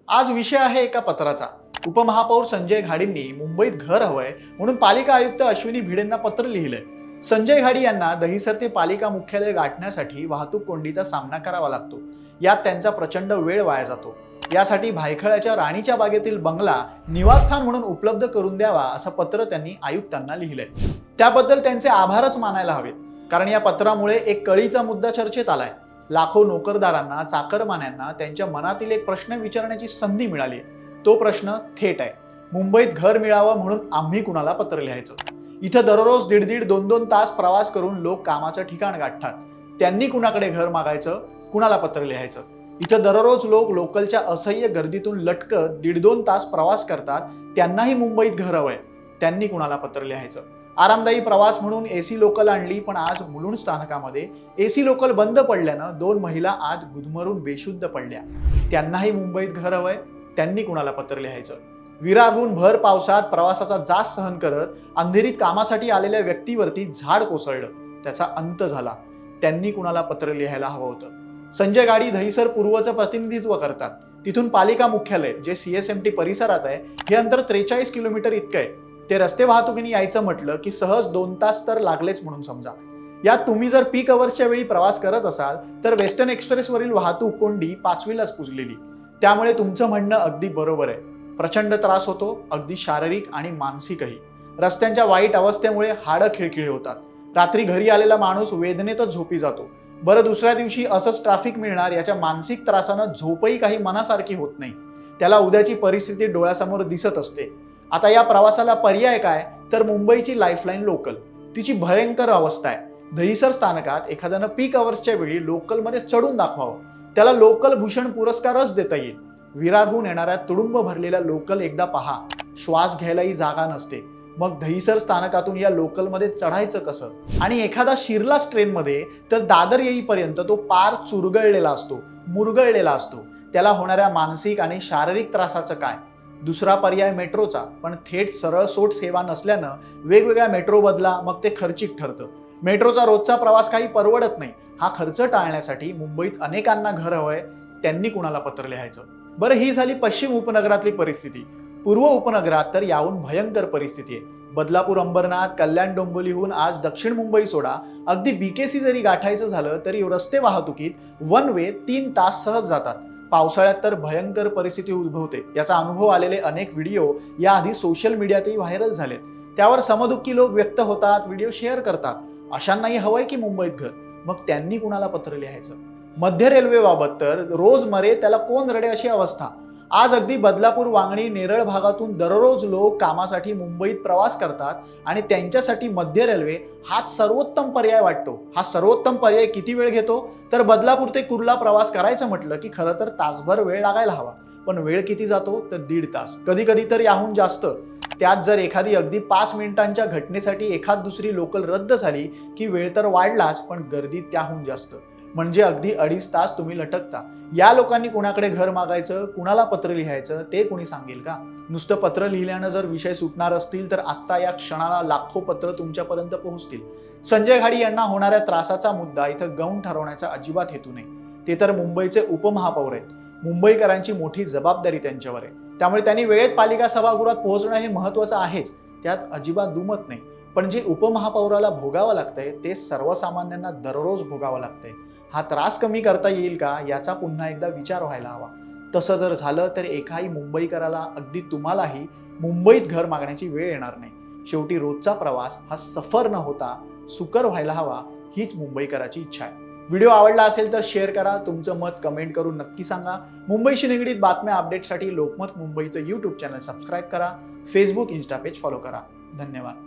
आज विषय आहे एका पत्राचा। उपमहापौर संजय घाडींनी मुंबईत घर हवंय म्हणून पालिका आयुक्त अश्विनी भिडेंना पत्र लिहिलंय। संजय घाडी यांना दहिसर ते पालिका मुख्यालय गाठण्यासाठी वाहतूक कोंडीचा सामना करावा लागतो। यात त्यांचा प्रचंड वेळ वाया जातो। यासाठी भायखळ्याच्या राणीच्या बागेतील बंगला निवासस्थान म्हणून उपलब्ध करून द्यावा असं पत्र त्यांनी आयुक्तांना लिहिलंय। त्याबद्दल त्यांचे आभारच मानायला हवेत, कारण या पत्रामुळे एक कळीचा मुद्दा चर्चेत आलाय। लाखो नोकरदारांना, चाकरमान्यांना त्यांच्या मनातील एक प्रश्न विचारण्याची संधी मिळाली। तो प्रश्न थेट आहे, मुंबईत घर मिळावं म्हणून आम्ही कुणाला पत्र लिहायचं? इथं दररोज 1.5 2 तास प्रवास करून लोक कामाचं ठिकाण गाठतात, त्यांनी कुणाकडे घर मागायचं, कुणाला पत्र लिहायचं? इथं दररोज लोक लोकलच्या असह्य गर्दीतून लटकत 1.5 2 तास प्रवास करतात, त्यांनाही मुंबईत घर हवंय, त्यांनी कुणाला पत्र लिहायचं? आरामदायी प्रवास म्हणून एसी लोकल आणली, पण आज मुलुंड स्थानकामध्ये एसी लोकल बंद पडल्यानं 2 महिला आज गुदमरून बेशुद्ध पडल्या, त्यांनाही मुंबईत घर हवंय, त्यांनी कुणाला पत्र लिहायचं? विरारहून भर पावसात प्रवासाचा जाच सहन करत अंधेरीत कामासाठी आलेल्या व्यक्तीवरती झाड कोसळलं, त्याचा अंत झाला, त्यांनी कुणाला पत्र लिहायला हवं होतं? संजय घाडी दहिसर पूर्वचं प्रतिनिधित्व करतात। तिथून पालिका मुख्यालय जे CSMT परिसरात आहे, हे अंतर 43 किलोमीटर इतकं आहे। ते रस्ते वाहतुकीने यायचं म्हटलं की सहज 2 तास तर लागलेच म्हणून समजा। यात तुम्ही जर पीक अवर्सच्या वेळी प्रवास करत असाल तर वेस्टर्न एक्सप्रेसवरील वाहतूक कोंडी 5वीलाच पुजलेली। त्यामुळे तुमचं म्हणणं अगदी बरोबर आहे, प्रचंड त्रास होतो, अगदी शारीरिक आणि मानसिकही। रस्त्यांच्या वाईट अवस्थेमुळे हाडं खिळखिळे होतात, रात्री घरी आलेला माणूस वेदनेतच झोपी जातो। बरं, दुसऱ्या दिवशी असंच ट्रॅफिक मिळणार याच्या मानसिक त्रासानं झोपही काही मनासारखी होत नाही, त्याला उद्याची परिस्थिती डोळ्यासमोर दिसत असते। आता या प्रवासाला पर्याय काय? तर मुंबईची लाईफलाईन लोकल, तिची भयंकर अवस्था आहे। दहिसर स्थानकात एखाद्यानं पीक अवर्सच्या वेळी लोकलमध्ये चढून दाखवावं, त्याला लोकल भूषण पुरस्कारच देता येईल। विरारहून येणाऱ्या तुडुंब भरलेल्या लोकल एकदा पहा, श्वास घ्यायलाही जागा नसते, मग दहिसर स्थानकातून या लोकलमध्ये चढायचं कसं? आणि एखादा शिरलाच ट्रेनमध्ये तर दादर येईपर्यंत तो पार चुरगळलेला असतो, मुरगळलेला असतो, त्याला होणाऱ्या मानसिक आणि शारीरिक त्रासाचं काय? दुसरा पर्याय मेट्रोचा, पण थेट सरळ सोट सेवा नसल्यानं वेगवेगळ्या मेट्रो बदला, मग ते खर्चिक ठरतं। मेट्रोचा रोजचा प्रवास काही परवडत नाही। हा खर्च टाळण्यासाठी मुंबईत अनेकांना घर हवंय, त्यांनी कुणाला पत्र लिहायचं? बरं, ही झाली पश्चिम उपनगरातली परिस्थिती। पूर्व उपनगरात तर याहून भयंकर परिस्थिती आहे। बदलापूर, अंबरनाथ, कल्याण, डोंबिवलीहून आज दक्षिण मुंबई सोडा, अगदी BKC जरी गाठायचं झालं तरी रस्ते वाहतुकीत 1 वे 3 तास सहज जातात। पावसाळ्यात तर भयंकर परिस्थिती उद्भवते। याचा अनुभव आलेले अनेक व्हिडिओ याआधी सोशल मीडियातही व्हायरल झालेत। त्यावर समदुःखी लोक व्यक्त होतात, व्हिडिओ शेअर करतात। अशांनाही हवंय की मुंबईत घर, मग त्यांनी कुणाला पत्र लिहायचं? मध्य रेल्वेबाबत तर रोज मरे त्याला कोण रडे अशी अवस्था। आज अगदी बदलापूर, वांगणी, नेरळ भागातून दररोज लोक कामासाठी मुंबईत प्रवास करतात आणि त्यांच्यासाठी मध्य रेल्वे हाच सर्वोत्तम पर्याय वाटतो। हा सर्वोत्तम पर्याय किती वेळ घेतो? तर बदलापूर ते कुर्ला प्रवास करायचं म्हटलं की खरं तर तासभर वेळ लागायला हवा, पण वेळ किती जातो तर 1.5 तास, कधी कधी तर याहून जास्त। त्यात जर एखादी अगदी 5 मिनिटांच्या घटनेसाठी एखाद दुसरी लोकल रद्द झाली की वेळ तर वाढलाच, पण गर्दी त्याहून जास्त, म्हणजे अगदी 2.5 तास तुम्ही लटकता। या लोकांनी कुणाकडे घर मागायचं, कुणाला पत्र लिहायचं ते कोणी सांगेल का? नुसतं पत्र लिहिल्यानं जर विषय सुटणार असतील तर आत्ता या क्षणाला लाखो पत्र तुमच्यापर्यंत पोहोचतील। संजय घाडी यांना होणाऱ्या त्रासाचा मुद्दा इथं गौण ठरवण्याचा अजिबात हेतू नाही। ते तर मुंबईचे उपमहापौर आहेत, मुंबईकरांची मोठी जबाबदारी त्यांच्यावर आहे। त्यामुळे त्यांनी वेळेत पालिका सभागृहात पोहोचणं हे महत्त्वाचं आहेच, त्यात अजिबात दुमत नाही। पण जे उपमहापौराला भोगावं लागतंय ते सर्वसामान्यांना दररोज भोगावं लागतंय। हा त्रास कमी करता येईल का याचा पुन्हा एकदा विचार व्हायला हवा। तसं जर झालं तर एकाही मुंबईकराला, अगदी तुम्हालाही मुंबईत घर मागण्याची वेळ येणार नाही। शेवटी रोजचा प्रवास हा सफर न होता सुकर व्हायला हवा, हीच मुंबईकराची इच्छा आहे। व्हिडिओ आवडला असेल तर शेअर करा, तुमचं मत कमेंट करून नक्की सांगा। मुंबईशी निगडीत बातम्या अपडेटसाठी लोकमत मुंबईचं YouTube चॅनल सबस्क्राईब करा, Facebook, Insta पेज फॉलो करा। धन्यवाद।